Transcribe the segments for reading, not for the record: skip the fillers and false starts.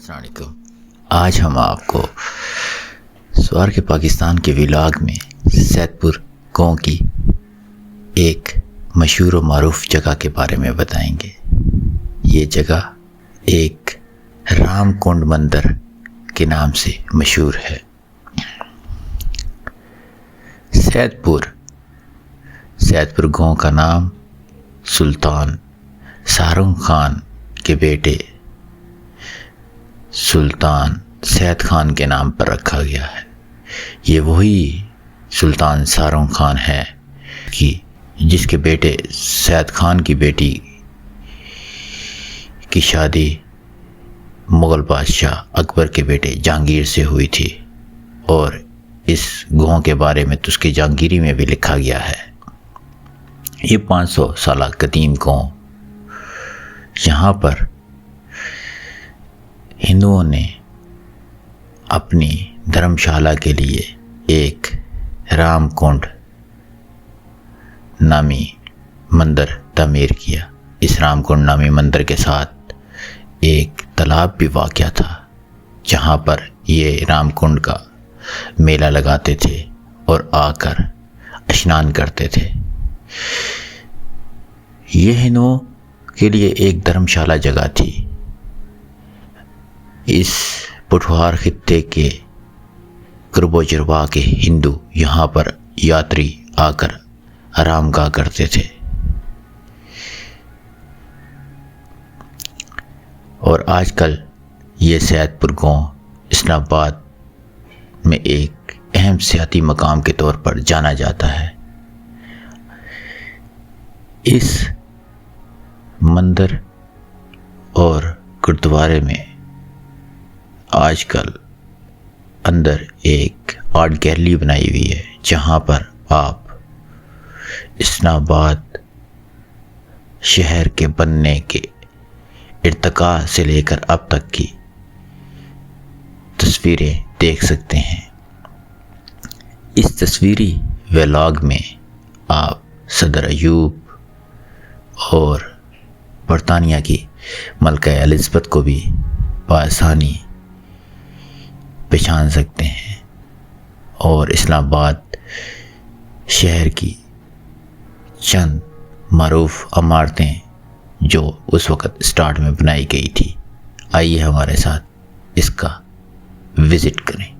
السلام علیکم۔ آج ہم آپ کو سوار کے پاکستان کے ولاگ میں سید پور گاؤں کی ایک مشہور و معروف جگہ کے بارے میں بتائیں گے۔ یہ جگہ ایک رام کنڈ مندر کے نام سے مشہور ہے۔ سید پور گاؤں کا نام سلطان سارنگ خان کے بیٹے سلطان سید خان کے نام پر رکھا گیا ہے۔ یہ وہی سلطان سارنگ خان ہے کہ جس کے بیٹے سید خان کی بیٹی کی شادی مغل بادشاہ اکبر کے بیٹے جہانگیر سے ہوئی تھی، اور اس گاؤں کے بارے میں تو اس کی جہانگیری میں بھی لکھا گیا ہے۔ یہ 500 سالہ قدیم گاؤں، یہاں پر ہندوؤں نے اپنی دھرم شالہ کے لیے ایک رام کنڈ نامی مندر تعمیر کیا۔ اس رام کنڈ نامی مندر کے ساتھ ایک تالاب بھی واقع تھا، جہاں پر یہ رام کنڈ کا میلہ لگاتے تھے اور آ کر اشنان کرتے تھے۔ یہ ہندوؤں کے لیے ایک دھرم شالہ جگہ تھی۔ اس پٹھوار خطے کے قرب و جربا کے ہندو یہاں پر یاتری آ کر آرام گاہ کرتے تھے، اور آج کل یہ سید پور گاؤں اسلام آباد میں ایک اہم سیاحتی مقام کے طور پر جانا جاتا ہے۔ اس مندر اور گرودوارے میں آج کل اندر ایک آرٹ گیلری بنائی ہوئی ہے، جہاں پر آپ اسلام آباد شہر کے بننے کے ارتقاء سے لے کر اب تک کی تصویریں دیکھ سکتے ہیں۔ اس تصویری ولاگ میں آپ صدر ایوب اور برطانیہ کی ملکہ الزبتھ کو بھی بآسانی پہچان سکتے ہیں، اور اسلام آباد شہر کی چند معروف عمارتیں جو اس وقت سٹارٹ میں بنائی گئی تھی، آئیے ہمارے ساتھ اس کا وزٹ کریں۔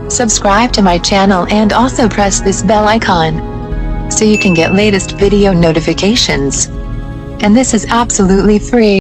Subscribe to my channel and also press this bell icon so you can get latest video notifications. And this is absolutely free.